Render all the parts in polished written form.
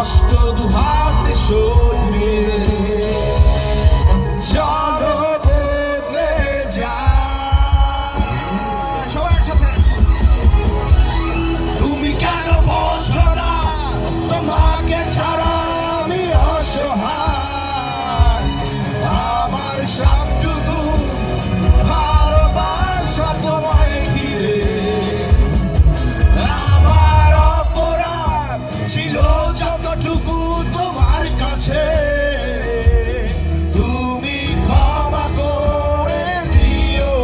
কষ্ট দুহাতে সইবে চলো বদলে যায়। সবাই একসাথে তুমি কেন বোঝো না তোমাকে ছাড়া আমি অসহায়, আমার সবটুকু ভালোবাসা তোমায় ঘিরে। আমার অপরাধ ছিল যতটুকু তোমার কাছে, তুমি ক্ষমা করে দিও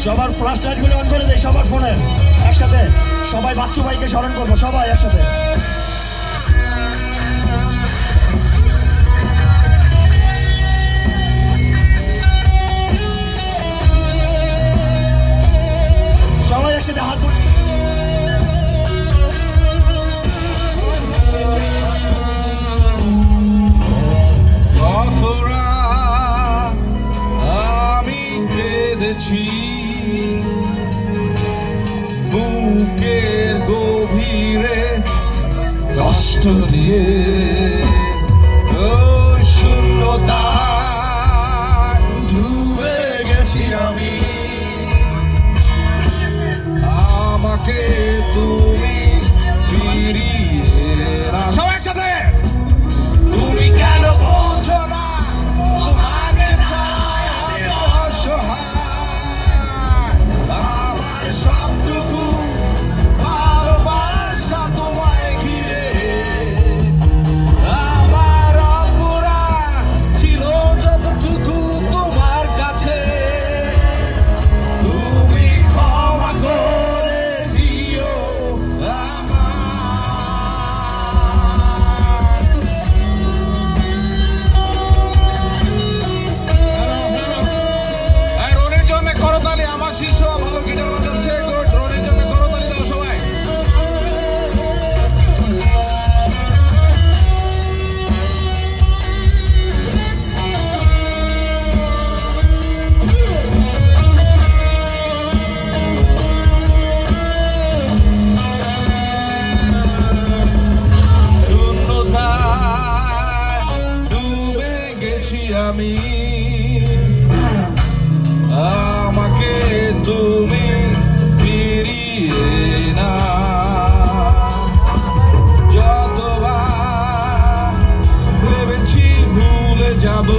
সবার ফ্ল্যাশ লাইট গুলো অন করে দেয়, সবার ফোনে একসাথে সবাই বাচ্চু ভাইকে স্মরণ করবো, সবাই একসাথে। সবাই একসাথে হাত কতরা আমি কেঁদেছি বুকের গভীরে কষ্ট দিয়ে, শূন্যতায় ডুবে গেছি আমি, আমাকে তুমি ফিরিয়ে না। সব একসাথে তুমি কেন বোঝো না তোমাকে ছাড়া আমি অসহায়, আমার সবটুকু ভালোবাসা তোমায় ঘিরে। আমার অপরাধ ছিল যতটুকু তোমার কাছে, তুমি ক্ষমা করে দিও রনির জন্য করতালি, আমার শিষ্য ভালো গিটার বাজাচ্ছে, গুড। রনির জন্য করতালি দাও সবাই। শূন্যতায় ডুবে গেছি আমি, আমাকে তুমি ফিরিয়ে না। যতবার ভেবেছি ভুলে যাব